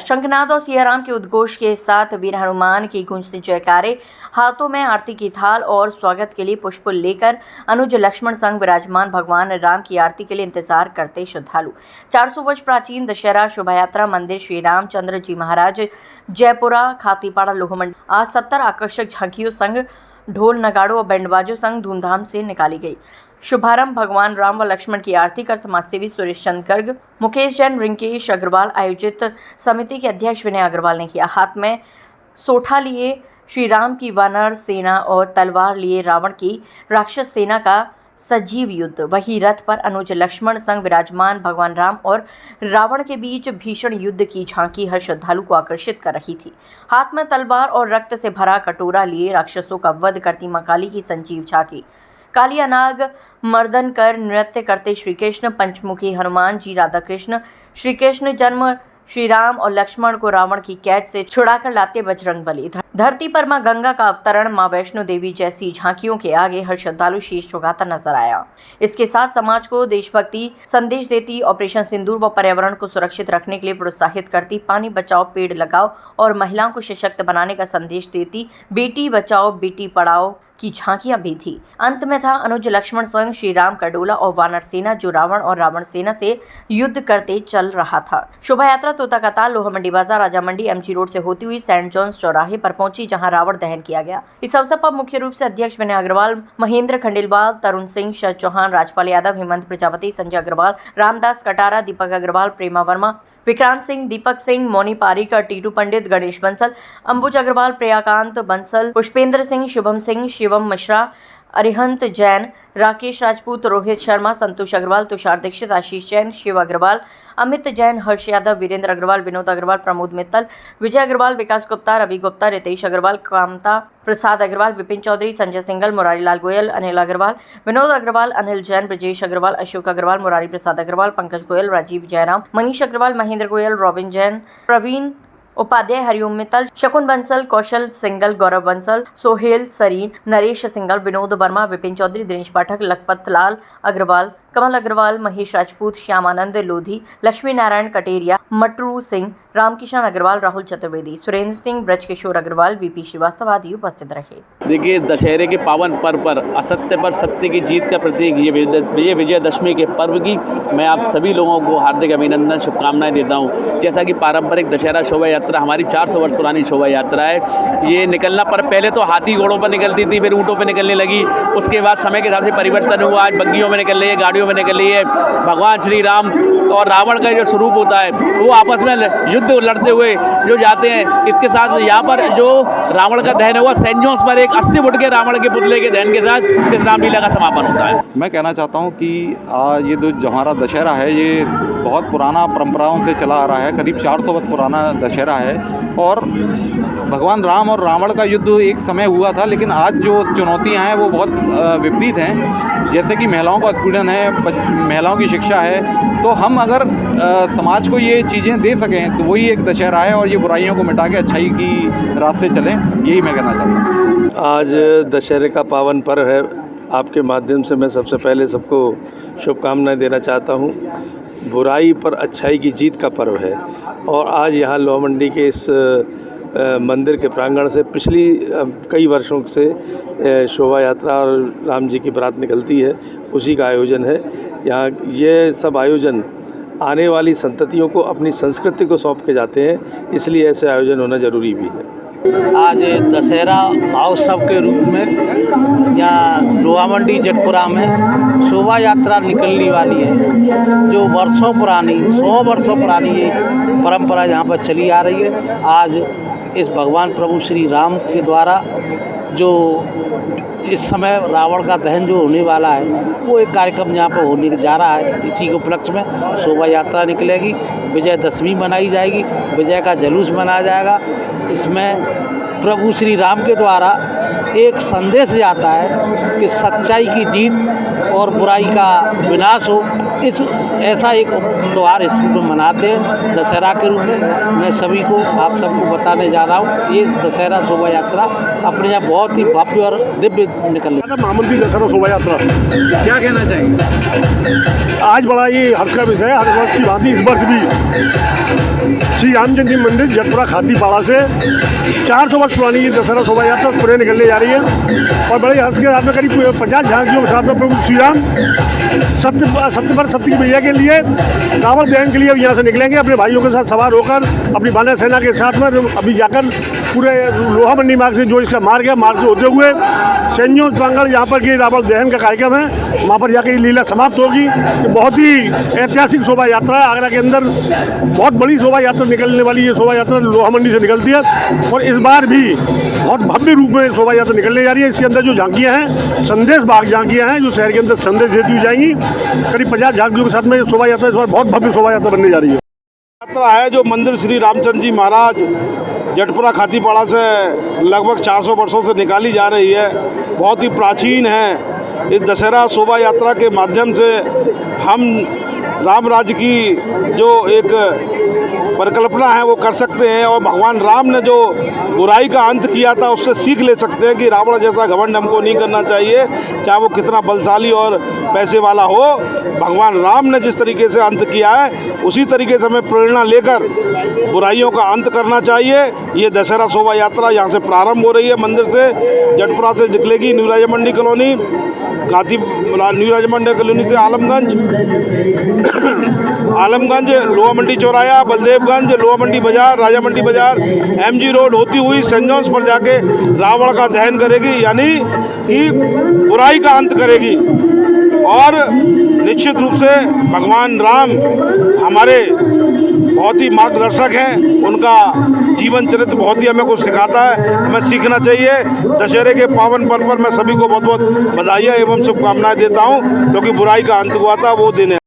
शंखनाद और सियाराम के उद्घोष के साथ वीर हनुमान की गूंजती जयकारे, हाथों में आरती की थाल और स्वागत के लिए पुष्प लेकर अनुज लक्ष्मण संग विराजमान भगवान राम की आरती के लिए इंतजार करते श्रद्धालु। 400 वर्ष प्राचीन दशहरा शोभा यात्रा मंदिर श्री रामचंद्र जी महाराज जयपुरा खातीपाड़ा लोहमंडी आज 70 आकर्षक झांकियों संग ढोल नगाड़ों और बैंडबाजों संग धूमधाम से निकाली गई। शुभारंभ भगवान राम व लक्ष्मण की आरती कर समाजसेवी सुरेश चंद गर्ग, मुकेश जैन, रिंकेश अग्रवाल आयोजित समिति के अध्यक्ष विनय अग्रवाल ने किया। हाथ में सोठा लिए श्री राम की वानर सेना और तलवार लिए रावण की राक्षस सेना का सजीव युद्ध। वही रथ पर अनुज लक्ष्मण संग विराजमान भगवान राम और रावण के बीच भीषण युद्ध की झांकी हर श्रद्धालु को आकर्षित कर रही थी। हाथ में तलवार और रक्त से भरा कटोरा लिए राक्षसों का वध करती मां काली की संजीव झांकी। कालिया नाग मर्दन कर नृत्य करते श्री कृष्ण, पंचमुखी हनुमान जी, राधा कृष्ण, श्री कृष्ण जन्म श्री राम और लक्ष्मण को रावण की कैद से छुड़ाकर लाते बजरंगबली। धरती पर मां गंगा का अवतरण, मां वैष्णो देवी जैसी झांकियों के आगे हर श्रद्धालु शीश झुकाता नजर आया। इसके साथ समाज को देशभक्ति संदेश देती, ऑपरेशन सिंदूर व पर्यावरण को सुरक्षित रखने के लिए प्रोत्साहित करती, पानी बचाओ पेड़ लगाओ और महिलाओं को सशक्त बनाने का संदेश देती बेटी बचाओ बेटी पढ़ाओ की झांकियां भी थी। अंत में था अनुज लक्ष्मण संग श्री राम का डोला और वानर सेना जो रावण और रावण सेना से युद्ध करते चल रहा था। शोभा यात्रा तोता का ताल लोहामंडी बाजार राजा मंडी एमजी रोड से होती हुई सेंट जॉन्स चौराहे पर पहुंची, जहां रावण दहन किया गया। इस अवसर पर मुख्य रूप से अध्यक्ष विनय अग्रवाल, महेंद्र खंडेलवाल, तरुण सिंह, शरद चौहान, राजपाल यादव, हेमंत प्रजापति, संजय अग्रवाल, रामदास कटारा, दीपक अग्रवाल, प्रेमा वर्मा, विक्रांत सिंह, दीपक सिंह, मोनी पारिक, टीटू पंडित, गणेश बंसल, अंबुज अग्रवाल, प्रियाकांत बंसल, पुष्पेंद्र सिंह, शुभम सिंह, शिवम मिश्रा, अरिहंत जैन, राकेश राजपूत, रोहित शर्मा, संतोष अग्रवाल, तुषार दीक्षित, आशीष जैन, शिव अग्रवाल, अमित जैन, हर्ष यादव, वीरेंद्र अग्रवाल, विनोद अग्रवाल, प्रमोद मित्तल, विजय अग्रवाल, विकास गुप्ता, रवि गुप्ता, रितेश अग्रवाल, कामता प्रसाद अग्रवाल, विपिन चौधरी, संजय सिंगल, मुरारी लाल गोयल, अनिल अग्रवाल, विनोद अग्रवाल, अनिल जैन, ब्रजेश अग्रवाल, अशोक अग्रवाल, मुरारी प्रसाद अग्रवाल, पंकज गोयल, राजीव जयराम, मनीष अग्रवाल, महेंद्र गोयल, रॉबिन जैन, प्रवीण उपाध्याय, हरिओम मित्तल, शकुन बंसल, कौशल सिंगल, गौरव बंसल, सोहेल सरीन, नरेश सिंगल, विनोद वर्मा, विपिन चौधरी, दिनेश पाठक, लखपत लाल अग्रवाल, कमल अग्रवाल, महेश राजपूत, श्यामानंद लोधी, लक्ष्मी नारायण कटेरिया, मटरू सिंह, रामकिशन अग्रवाल, राहुल चतुर्वेदी, सुरेंद्र सिंह, ब्रजकिशोर अग्रवाल, वीपी श्रीवास्तव आदि उपस्थित रहे। देखिए, दशहरे के पावन पर्व पर असत्य पर सत्य की जीत का प्रतीक ये विजयदशमी के पर्व की मैं आप सभी लोगों को हार्दिक अभिनंदन शुभकामनाएं देता हूं। जैसा कि पारंपरिक दशहरा शोभा यात्रा हमारी 400 वर्ष पुरानी शोभा यात्रा है। ये निकलना पर पहले तो हाथी घोड़ों पर निकलती थी, फिर ऊँटों पर निकलने लगी। उसके बाद समय के हिसाब से परिवर्तन हुआ, आज बग्गियों में निकल रही है, गाड़ियों में निकल रही है। भगवान श्री राम और रावण का जो स्वरूप होता है वो आपस में युद्ध लड़ते हुए जो जाते हैं। इसके साथ यहाँ पर जो रावण का दहन हुआ, सेंट जॉन्स पर एक 80 फुट के रावण के पुतले के दहन के साथ इस रामलीला का समापन होता है। मैं कहना चाहता हूँ कि ये जो हमारा दशहरा है ये बहुत पुराना परंपराओं से चला आ रहा है, करीब 400 वर्ष पुराना दशहरा है। और भगवान राम और रावण का युद्ध एक समय हुआ था, लेकिन आज जो चुनौतियाँ हैं वो बहुत विपरीत हैं। जैसे कि महिलाओं का उत्पीड़न है, महिलाओं की शिक्षा है। तो हम अगर समाज को ये चीज़ें दे सकें तो वही एक दशहरा है, और ये बुराइयों को मिटा के अच्छाई की रास्ते चलें, यही मैं कहना चाहता हूँ। आज दशहरे का पावन पर्व है। आपके माध्यम से मैं सबसे पहले सबको शुभकामनाएं देना चाहता हूँ। बुराई पर अच्छाई की जीत का पर्व है, और आज यहाँ लोहामंडी के इस मंदिर के प्रांगण से पिछली कई वर्षों से शोभा यात्रा और राम जी की बारात निकलती है, उसी का आयोजन है। यहाँ ये सब आयोजन आने वाली संततियों को अपनी संस्कृति को सौंप के जाते हैं, इसलिए ऐसे आयोजन होना ज़रूरी भी है। आज दशहरा महोत्सव के रूप में यहाँ लोहामंडी जटपुरा में शोभा यात्रा निकलने वाली है, जो वर्षों पुरानी 100 वर्षों पुरानी ये परंपरा यहाँ पर चली आ रही है। आज इस भगवान प्रभु श्री राम के द्वारा जो इस समय रावण का दहन जो होने वाला है, वो एक कार्यक्रम यहाँ पर होने जा रहा है। इसी के उपलक्ष्य में शोभा यात्रा निकलेगी, विजयदशमी मनाई जाएगी, विजय का जुलूस मनाया जाएगा। इसमें प्रभु श्री राम के द्वारा एक संदेश जाता है कि सच्चाई की जीत और बुराई का विनाश हो। इस ऐसा एक त्यौहार इस रूप में मनाते हैं दशहरा के रूप में। मैं सभी को आप सबको बताने जा रहा हूँ, ये दशहरा शोभा यात्रा अपने यहाँ बहुत ही भव्य और दिव्य निकल रही है। महामंत्री दशहरा शोभा यात्रा क्या कहना चाहेंगे? आज बड़ा ये हर्ष का विषय है। हर वर्ष की भांति इस वर्ष भी श्री राम जन्मभूमि मंदिर जटपुरा खातीपाड़ा से 400 वर्ष पुरानी ये दशहरा शोभा यात्रा पूरे निकलने जा रही है और बड़े हर्ष के साथ में करीब 50 झांकियों के साथ में प्रभु श्री राम सत्य भैया के लिए रावण दहन के लिए यहाँ से निकलेंगे अपने भाइयों के साथ सवार होकर अपनी वानर सेना के साथ में। अभी जाकर पूरे लोहा मंडी मार्ग से जो इसका मार्ग है, मार्ग से होते हुए सैन्यों प्रांगण यहाँ पर की रावण दहन का कार्यक्रम है, वहाँ पर जाकर ये लीला समाप्त होगी। ये बहुत ही ऐतिहासिक शोभा यात्रा है। आगरा के अंदर बहुत बड़ी शोभा यात्रा निकलने वाली ये शोभा यात्रा लोहा मंडी से निकलती है और इस बार भी बहुत भव्य रूप में शोभा यात्रा निकलने जा रही है। इसके अंदर जो झांकियाँ हैं, संदेश बाग झांकियाँ हैं जो शहर के अंदर संदेश देती हुई जाएंगी। करीब 50 झांकियों के साथ में शोभा यात्रा इस बार बहुत भव्य शोभा यात्रा बनने जा रही है। यात्रा है जो मंदिर श्री रामचंद्र जी महाराज जटपुरा खातीपाड़ा से लगभग 400 वर्षों से निकाली जा रही है, बहुत ही प्राचीन है। इस दशहरा शोभा यात्रा के माध्यम से हम राम राज्य की जो एक परिकल्पना है वो कर सकते हैं और भगवान राम ने जो बुराई का अंत किया था उससे सीख ले सकते हैं कि रावण जैसा घमंड हमको नहीं करना चाहिए, चाहे वो कितना बलशाली और पैसे वाला हो। भगवान राम ने जिस तरीके से अंत किया है उसी तरीके से हमें प्रेरणा लेकर बुराइयों का अंत करना चाहिए। ये दशहरा शोभा यात्रा यहाँ से प्रारंभ हो रही है, मंदिर से जटपुरा से निकलेगी न्यू राजा मंडी कॉलोनी, न्यू राजा मंडी कॉलोनी से आलमगंज लोहा मंडी चौराया, बलदेवगंज, लोहा मंडी बाजार, राजा मंडी बाजार, MG रोड होती हुई सेंट जॉन्स पर जाके रावण का दहन करेगी, यानी कि बुराई का अंत करेगी। और निश्चित रूप से भगवान राम हमारे बहुत ही मार्गदर्शक हैं, उनका जीवन चरित्र बहुत ही हमें कुछ सिखाता है, हमें सीखना चाहिए। दशहरे के पावन पर्व पर मैं सभी को बहुत बहुत बधाइयाँ एवं शुभकामनाएं देता हूँ, क्योंकि बुराई का अंत हुआ था वो दिन है।